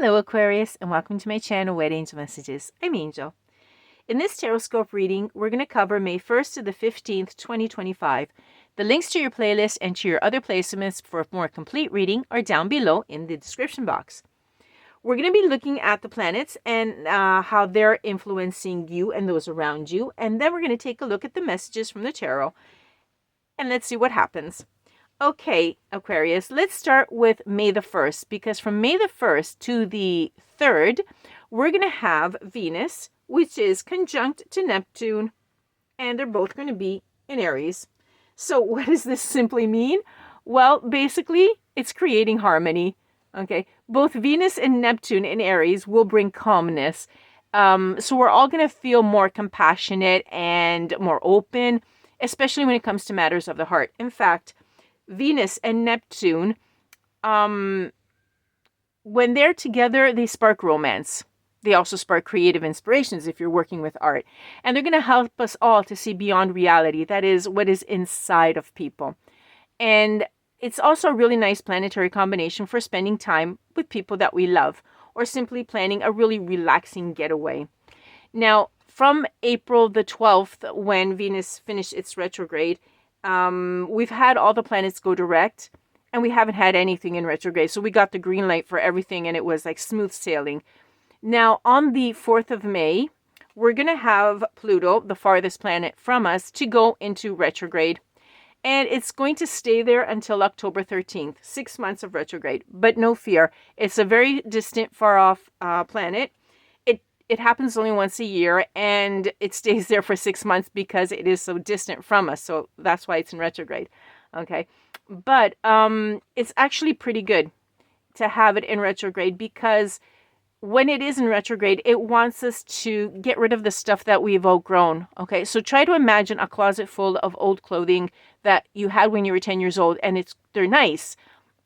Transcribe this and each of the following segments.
Hello Aquarius, and welcome to my channel, Wed Angel Messages. I'm Angel. In this TarotScope reading, we're going to cover May 1st to the 15th, 2025. The links to your playlist and to your other placements for a more complete reading are down below in the description box. We're going to be looking at the planets and how they're influencing you and those around you. And then we're going to take a look at the messages from the tarot. And let's see what happens. Okay, Aquarius, let's start with May the 1st, because from May the 1st to the 3rd, we're going to have Venus, which is conjunct to Neptune, and they're both going to be in Aries. So what does this simply mean? Well, basically, it's creating harmony. Okay, both Venus and Neptune in Aries will bring calmness. So we're all going to feel more compassionate and more open, especially when it comes to matters of the heart. In fact, Venus and Neptune, when they're together, they spark romance. They also spark creative inspirations if you're working with art. And they're going to help us all to see beyond reality. That is what is inside of people. And it's also a really nice planetary combination for spending time with people that we love, or simply planning a really relaxing getaway. Now, from April the 12th, when Venus finished its retrograde, we've had all the planets go direct, and we haven't had anything in retrograde. So we got the green light for everything, and it was like smooth sailing. Now, on the 4th of May, we're going to have Pluto, the farthest planet from us, to go into retrograde. And it's going to stay there until October 13th, 6 months of retrograde. But no fear, it's a very distant, far-off planet. It happens only once a year, and it stays there for 6 months because it is so distant from us. So that's why it's in retrograde. Okay. But it's actually pretty good to have it in retrograde, because when it is in retrograde, it wants us to get rid of the stuff that we've outgrown. Okay. So try to imagine a closet full of old clothing that you had when you were 10 years old, and they're nice,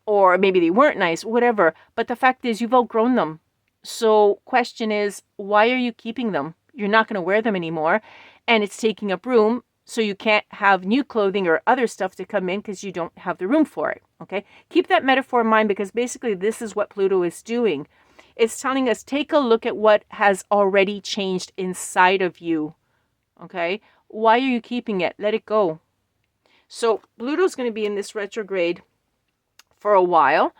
or maybe they weren't nice, whatever. But the fact is, you've outgrown them. So question is, why are you keeping them? You're not going to wear them anymore, and it's taking up room, so you can't have new clothing or other stuff to come in because you don't have the room for it. Okay, keep that metaphor in mind, because basically this is what Pluto is doing. It's telling us, take a look at what has already changed inside of you. Okay, why are you keeping it? Let it go. So Pluto's going to be in this retrograde for a while,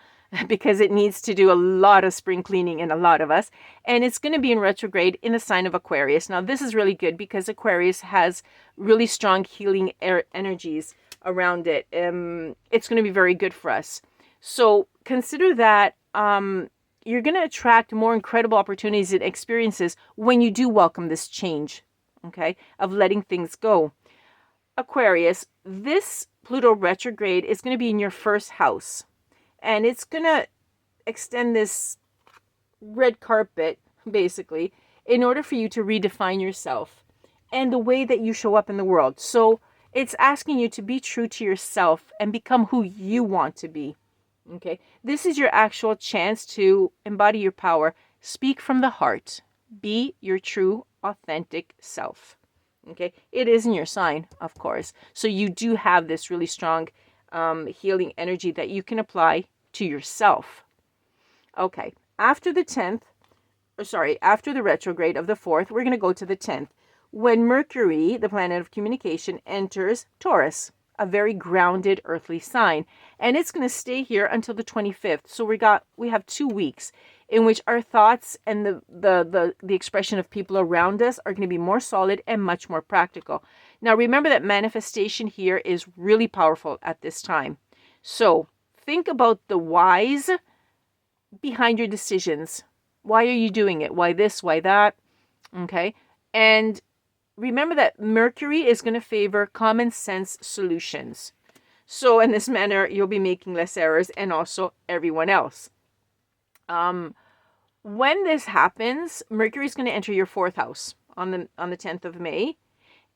because it needs to do a lot of spring cleaning in a lot of us. And it's going to be in retrograde in the sign of Aquarius. Now, this is really good because Aquarius has really strong healing energies around it. It's going to be very good for us. So consider that you're going to attract more incredible opportunities and experiences when you do welcome this change, okay, of letting things go. Aquarius, this Pluto retrograde is going to be in your first house. And it's going to extend this red carpet, basically, in order for you to redefine yourself and the way that you show up in the world. So it's asking you to be true to yourself and become who you want to be. Okay, this is your actual chance to embody your power. Speak from the heart. Be your true, authentic self. Okay, it is in your sign, of course. So you do have this really strong healing energy that you can apply to yourself. Okay, after the retrograde of the 4th, we're going to go to the 10th, when Mercury, the planet of communication, enters Taurus, a very grounded earthly sign, and it's going to stay here until the 25th. So we have 2 weeks in which our thoughts and the expression of people around us are going to be more solid and much more practical. Now, remember that manifestation here is really powerful at this time. So think about the whys behind your decisions. Why are you doing it? Why this? Why that? Okay. And remember that Mercury is going to favor common sense solutions. So in this manner, you'll be making less errors, and also everyone else. When this happens, Mercury is going to enter your 4th house on the 10th of May.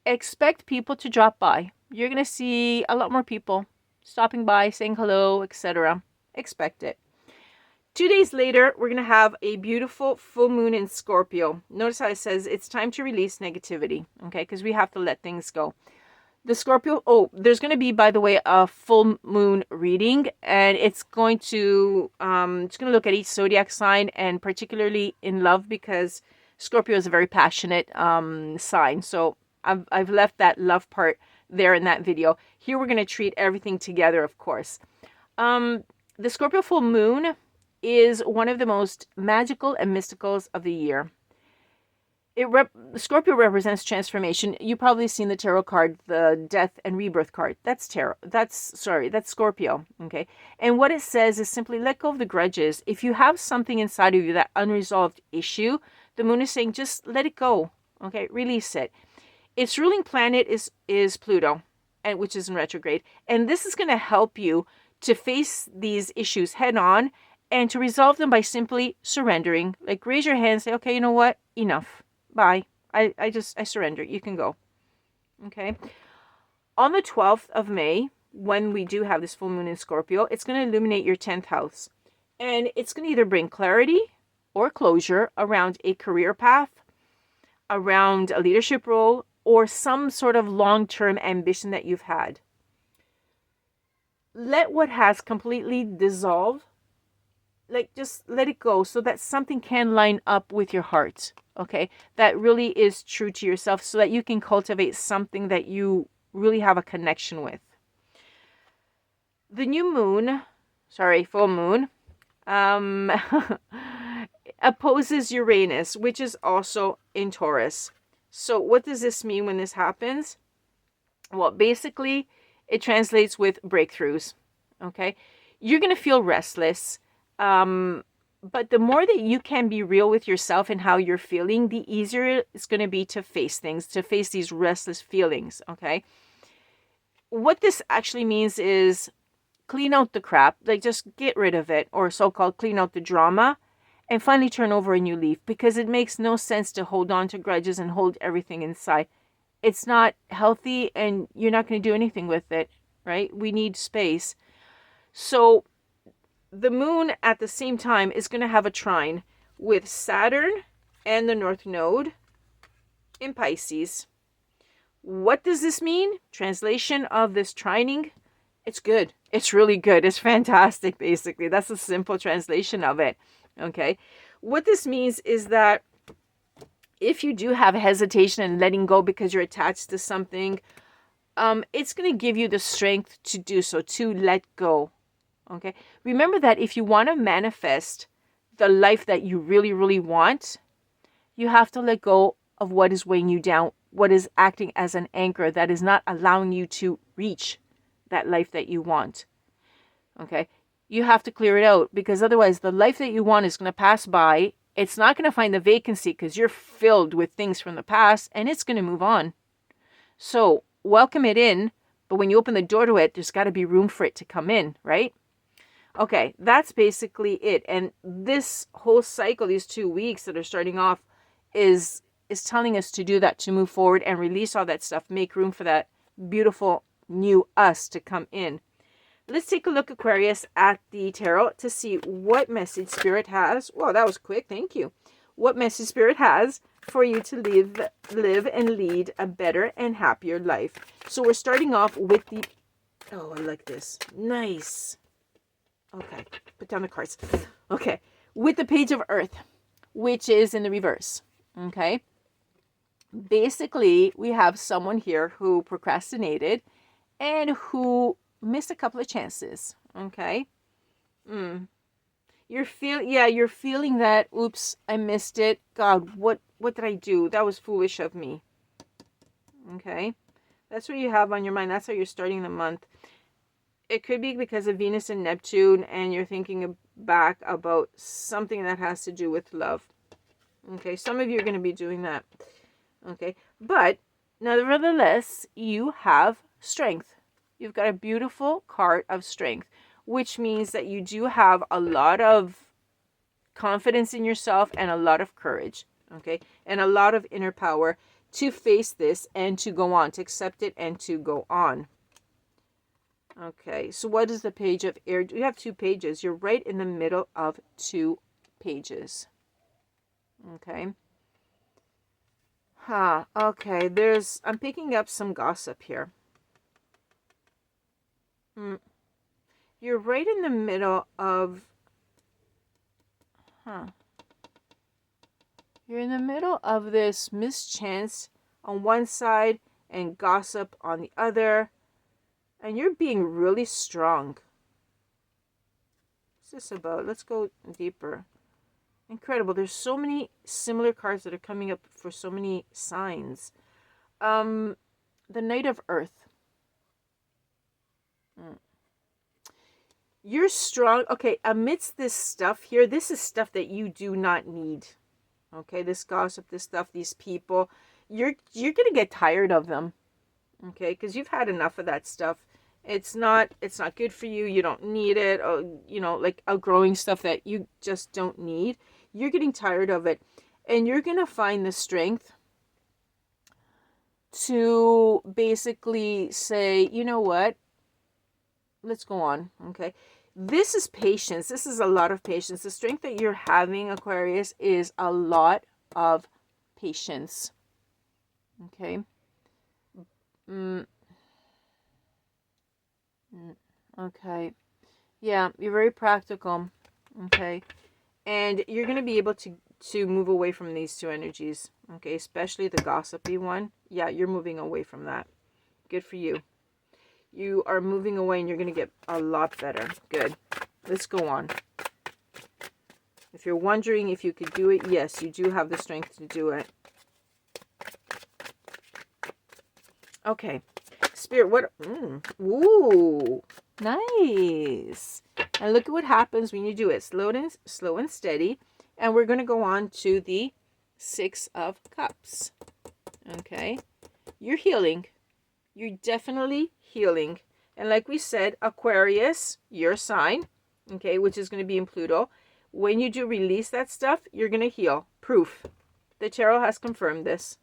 Expect people to drop by. You're going to see a lot more people stopping by, saying hello, etc. Expect it. 2 days later, we're going to have a beautiful full moon in Scorpio. Notice how it says it's time to release negativity, okay? Because we have to let things go. The Scorpio, oh, there's going to be, by the way, a full moon reading, and it's going to look at each zodiac sign, and particularly in love, because Scorpio is a very passionate sign. So I've left that love part there in that video. Here we're going to treat everything together, of course. The Scorpio full moon is one of the most magical and mysticals of the year. Scorpio represents transformation. You've probably seen the tarot card, the death and rebirth card. That's tarot. That's Scorpio. Okay. And what it says is simply let go of the grudges. If you have something inside of you, that unresolved issue, the moon is saying just let it go. Okay. Release it. Its ruling planet is Pluto, and which is in retrograde. And this is going to help you to face these issues head on and to resolve them by simply surrendering. Like raise your hand, say, okay, you know what? Enough. Bye. I surrender. You can go. Okay. On the 12th of May, when we do have this full moon in Scorpio, it's going to illuminate your 10th house. And it's going to either bring clarity or closure around a career path, around a leadership role, or some sort of long-term ambition that you've had. Let what has completely dissolved, like just let it go so that something can line up with your heart. Okay, that really is true to yourself, so that you can cultivate something that you really have a connection with. The full moon, opposes Uranus, which is also in Taurus. So what does this mean when this happens? Well, basically, it translates with breakthroughs. Okay, you're going to feel restless. But the more that you can be real with yourself and how you're feeling, the easier it's going to be to face things, to face these restless feelings, okay? What this actually means is clean out the crap, like just get rid of it, or so-called clean out the drama, and finally turn over a new leaf, because it makes no sense to hold on to grudges and hold everything inside. It's not healthy, and you're not going to do anything with it, right? We need space. So the moon at the same time is going to have a trine with Saturn and the North Node in Pisces. What does this mean? Translation of this trining: it's good. It's really good. It's fantastic, basically. That's a simple translation of it. Okay. What this means is that if you do have hesitation and letting go because you're attached to something, it's going to give you the strength to do so, to let go. Okay. Remember that if you want to manifest the life that you really, really want, you have to let go of what is weighing you down, what is acting as an anchor that is not allowing you to reach that life that you want. Okay. You have to clear it out, because otherwise the life that you want is going to pass by. It's not going to find the vacancy because you're filled with things from the past, and it's going to move on. So welcome it in, but when you open the door to it, there's got to be room for it to come in, right? Okay, that's basically it. And this whole cycle, these 2 weeks that are starting off, is telling us to do that, to move forward and release all that stuff, make room for that beautiful new us to come in. Let's take a look, Aquarius, at the tarot to see what message Spirit has. Whoa, that was quick. Thank you. What message Spirit has for you to live and lead a better and happier life. So we're starting off with the... Oh, I like this. Nice. Okay, put down the cards. Okay, with the Page of Earth, which is in the reverse. Okay, basically, we have someone here who procrastinated and who missed a couple of chances. Okay, you're feeling that. Oops, I missed it. God, what did I do? That was foolish of me. Okay, that's what you have on your mind. That's how you're starting the month. It could be because of Venus and Neptune, and you're thinking back about something that has to do with love. Okay, some of you are going to be doing that. Okay, but nevertheless, you have strength. You've got a beautiful card of strength, which means that you do have a lot of confidence in yourself and a lot of courage. Okay, and a lot of inner power to face this and to go on, to accept it and to go on. Okay, so what is the Page of Air? We have 2 pages. You're right in the middle of 2 pages. Okay. Okay, I'm picking up some gossip here. Mm. You're right in the middle of, you're in the middle of this mischance on one side and gossip on the other. And you're being really strong. What's this about? Let's go deeper. Incredible. There's so many similar cards that are coming up for so many signs. The Knight of Earth. You're strong. Okay, amidst this stuff here, this is stuff that you do not need. Okay, this gossip, this stuff, these people, you're gonna get tired of them. Okay, because you've had enough of that stuff. It's not good for you. You don't need it. Or, like outgrowing stuff that you just don't need. You're getting tired of it, and you're gonna find the strength to basically say, you know what? Let's go on. Okay. This is patience. This is a lot of patience. The strength that you're having, Aquarius, is a lot of patience. Okay. Okay. Yeah, you're very practical. Okay. And you're going to be able to move away from these two energies. Okay, especially the gossipy one. Yeah, you're moving away from that. Good for you. You are moving away and you're going to get a lot better. Good. Let's go on. If you're wondering if you could do it, yes, you do have the strength to do it. Okay. Spirit, what? Ooh, nice. And look at what happens when you do it. Slow and steady. And we're going to go on to the Six of Cups. Okay. You're healing. You're definitely healing. And like we said, Aquarius, your sign, okay, which is going to be in Pluto. When you do release that stuff, you're going to heal. Proof. The tarot has confirmed this.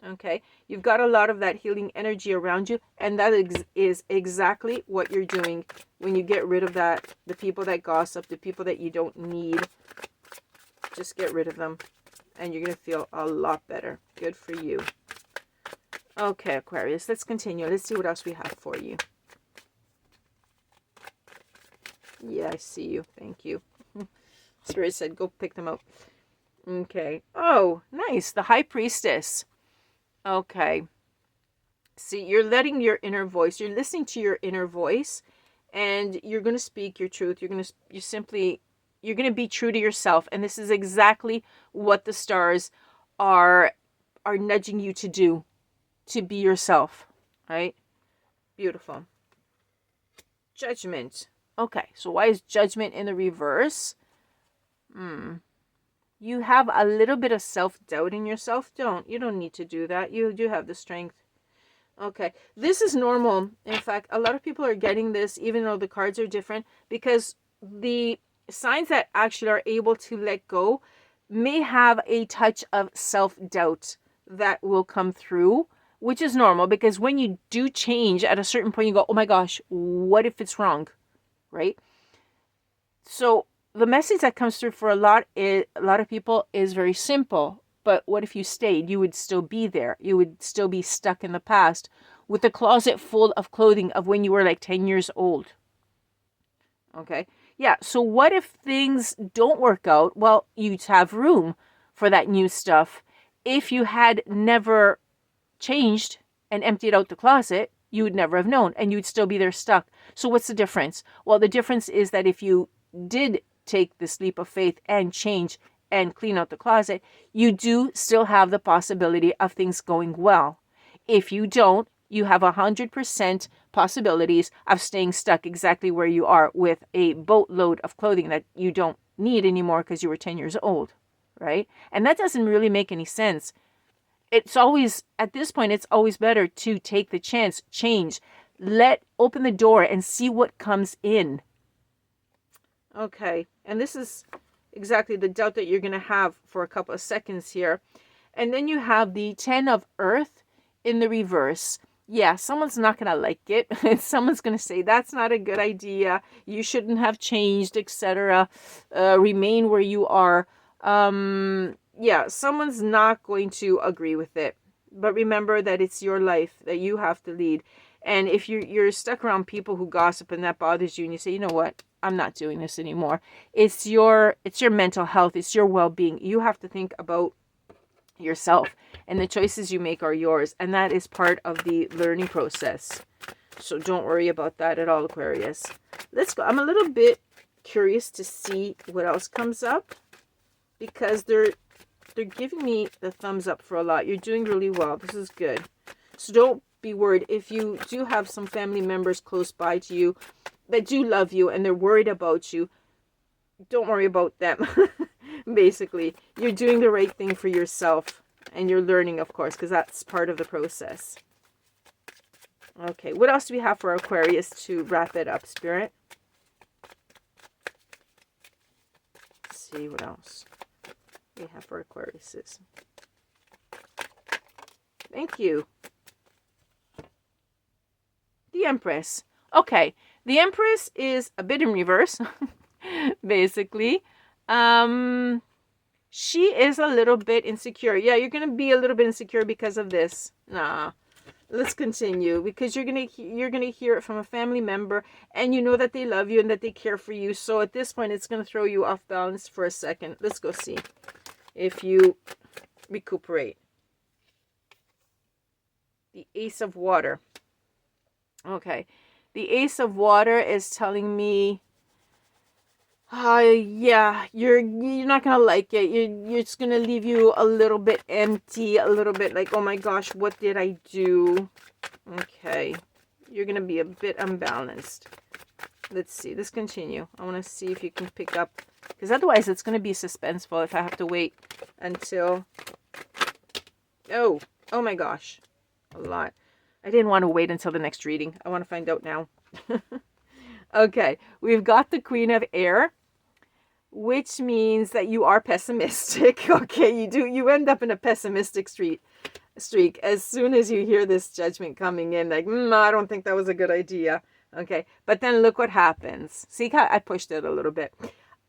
Okay. You've got a lot of that healing energy around you. And that is exactly what you're doing when you get rid of that. The people that gossip, the people that you don't need. Just get rid of them. And you're going to feel a lot better. Good for you. Okay, Aquarius, let's continue. Let's see what else we have for you. Yeah, I see you. Thank you. Spirit said, go pick them up. Okay. Oh, nice. The High Priestess. Okay. See, you're letting your inner voice, you're listening to your inner voice, and you're going to speak your truth. You're going to be true to yourself. And this is exactly what the stars are nudging you to do. To be yourself, right? Beautiful. Judgment. Okay, so why is Judgment in the reverse? You have a little bit of self-doubt in yourself. You don't need to do that. You do have the strength. Okay, this is normal. In fact, a lot of people are getting this, even though the cards are different, because the signs that actually are able to let go may have a touch of self-doubt that will come through. Which is normal, because when you do change at a certain point, you go, oh my gosh, what if it's wrong, right? So the message that comes through for a lot of people is very simple. But what if you stayed? You would still be there. You would still be stuck in the past with a closet full of clothing of when you were like 10 years old. Okay. Yeah. So what if things don't work out? Well, you'd have room for that new stuff. If you had never changed and emptied out the closet, you would never have known, and you'd still be there stuck. So what's the difference? Well, the difference is that if you did take this leap of faith and change and clean out the closet, you do still have the possibility of things going well. If you don't, you have 100% possibilities of staying stuck exactly where you are with a boatload of clothing that you don't need anymore because you were 10 years old, right? And that doesn't really make any sense. It's always, at this point, it's always better to take the chance, change, open the door and see what comes in. Okay, and this is exactly the doubt that you're going to have for a couple of seconds here. And then you have the 10 of Earth in the reverse. Yeah, someone's not going to like it. Someone's going to say, that's not a good idea. You shouldn't have changed, etc. Remain where you are. Yeah, someone's not going to agree with it. But remember that it's your life that you have to lead. And if you're stuck around people who gossip and that bothers you, and you say, you know what, I'm not doing this anymore. It's your mental health. It's your well-being. You have to think about yourself, and the choices you make are yours, and that is part of the learning process. So don't worry about that at all, Aquarius. Let's go. I'm a little bit curious to see what else comes up, because they're giving me the thumbs up for a lot. You're doing really well. This is good. So don't be worried. If you do have some family members close by to you that do love you and they're worried about you, don't worry about them. Basically, you're doing the right thing for yourself, and you're learning, of course, because that's part of the process. Okay, what else do we have for Aquarius to wrap it up, Spirit? Let's see what else we have for Aquariuses. Thank you. The Empress. Okay, the Empress is a bit in reverse, basically. She is a little bit insecure. Yeah, you're going to be a little bit insecure because of this. Nah. Let's continue, because you're gonna hear it from a family member, and you know that they love you and that they care for you. So at this point, it's gonna throw you off balance for a second. Let's go see if you recuperate. The Ace of Water. Okay, the Ace of Water is telling me, yeah, you're not gonna like it. You're just gonna leave you a little bit empty, a little bit like, oh my gosh, what did I do? Okay, you're gonna be a bit unbalanced. Let's see. Let's continue. I want to see if you can pick up, because otherwise it's gonna be suspenseful if I have to wait until. Oh my gosh, a lot. I didn't want to wait until the next reading. I want to find out now. Okay, we've got the Queen of Air, which means that you are pessimistic. Okay, you end up in a pessimistic streak as soon as you hear this judgment coming in, like, I don't think that was a good idea. Okay, but then look what happens. See how I pushed it a little bit.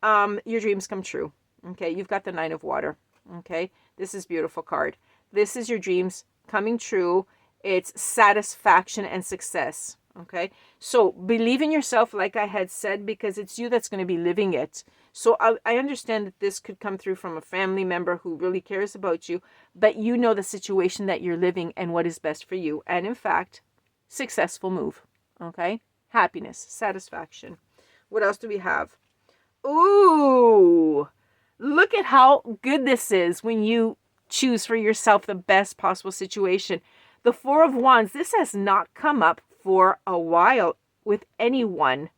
Your dreams come true. Okay, you've got the Nine of Water. Okay, this is a beautiful card. This is your dreams coming true. It's satisfaction and success. Okay, so believe in yourself, like I had said, because it's you that's going to be living it. So I understand that this could come through from a family member who really cares about you, but you know the situation that you're living and what is best for you. And in fact, successful move. Okay, happiness, satisfaction. What else do we have? Ooh, look at how good this is when you choose for yourself the best possible situation. The Four of Wands, this has not come up for a while with anyone.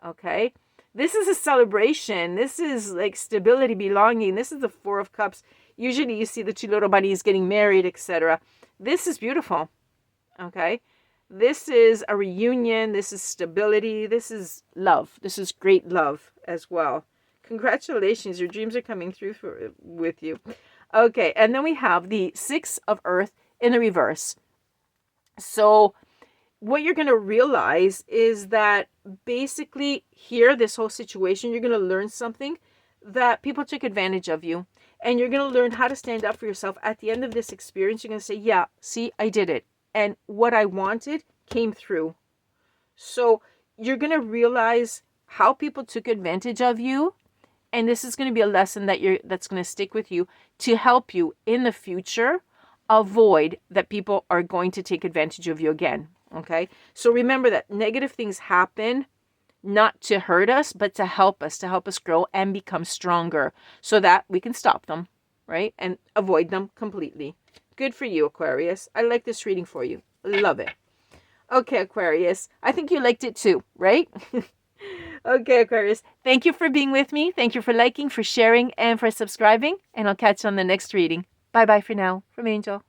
Okay, this is a celebration. This is like stability, belonging. This is the Four of Cups. Usually you see the two little bunnies getting married, etc. This is beautiful. Okay, this is a reunion. This is stability. This is love. This is great love as well. Congratulations, your dreams are coming through with you. Okay, and then we have the Six of Earth in the reverse. So what you're going to realize is that basically here, this whole situation, you're going to learn something, that people took advantage of you, and you're going to learn how to stand up for yourself. At the end of this experience, you're going to say, yeah, see, I did it. And what I wanted came through. So you're going to realize how people took advantage of you. And this is going to be a lesson that's going to stick with you to help you in the future avoid that people are going to take advantage of you again. Okay, so remember that negative things happen not to hurt us, but to help us grow and become stronger so that we can stop them, right? And avoid them completely. Good for you, Aquarius. I like this reading for you. Love it. Okay, Aquarius. I think you liked it too, right? Okay, Aquarius. Thank you for being with me. Thank you for liking, for sharing, and for subscribing. And I'll catch you on the next reading. Bye-bye for now. From Angel.